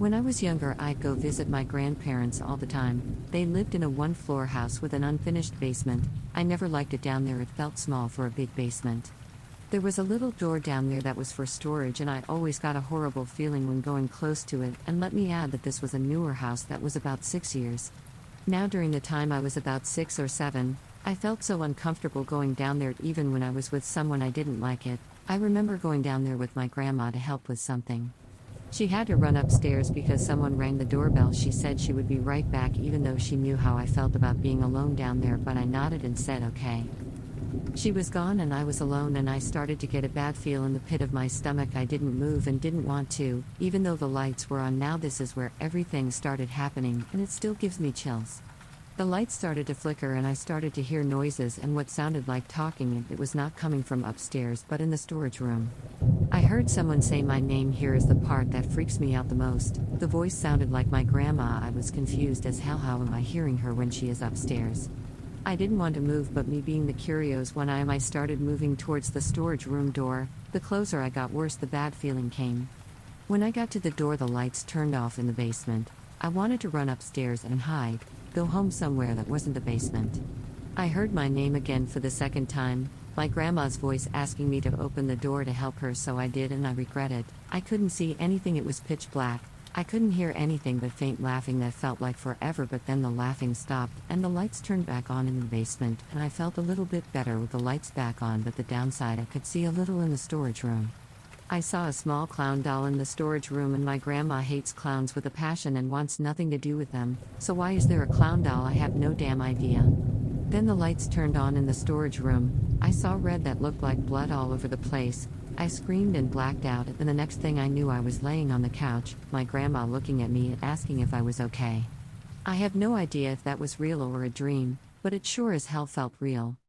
When I was younger, I'd go visit my grandparents all the time. They lived in a one-floor house with an unfinished basement. I never liked it down there, it felt small for a big basement. There was a little door down there that was for storage, and I always got a horrible feeling when going close to it, and let me add that this was a newer house that was about 6 years. Now, during the time I was about 6 or 7, I felt so uncomfortable going down there even when I was with someone I didn't like it. I remember going down there with my grandma to help with something. She had to run upstairs because someone rang the doorbell. She said she would be right back even though she knew how I felt about being alone down there, but I nodded and said okay. She was gone and I was alone, and I started to get a bad feel in the pit of my stomach. I didn't move and didn't want to, even though the lights were on. Now this is where everything started happening, and it still gives me chills. The lights started to flicker and I started to hear noises and what sounded like talking, and it was not coming from upstairs but in the storage room. I heard someone say my name. Here is the part that freaks me out the most. The voice sounded like my grandma. I was confused as hell. How am I hearing her when she is upstairs? I didn't want to move, but me being the curious one I started moving towards the storage room door. The closer I got, worse the bad feeling came. When I got to the door, the lights turned off in the basement. I wanted to run upstairs and hide, go home somewhere that wasn't the basement. I heard my name again for the second time, my grandma's voice asking me to open the door to help her, so I did, and I regret it. I couldn't see anything, it was pitch black. I couldn't hear anything but faint laughing that felt like forever, but then the laughing stopped, and the lights turned back on in the basement, and I felt a little bit better with the lights back on, but the downside, I could see a little in the storage room. I saw a small clown doll in the storage room, and my grandma hates clowns with a passion and wants nothing to do with them, so why is there a clown doll? I have no damn idea. Then the lights turned on in the storage room. I saw red that looked like blood all over the place. I screamed and blacked out, and the next thing I knew I was laying on the couch, my grandma looking at me and asking if I was okay. I have no idea if that was real or a dream, but it sure as hell felt real.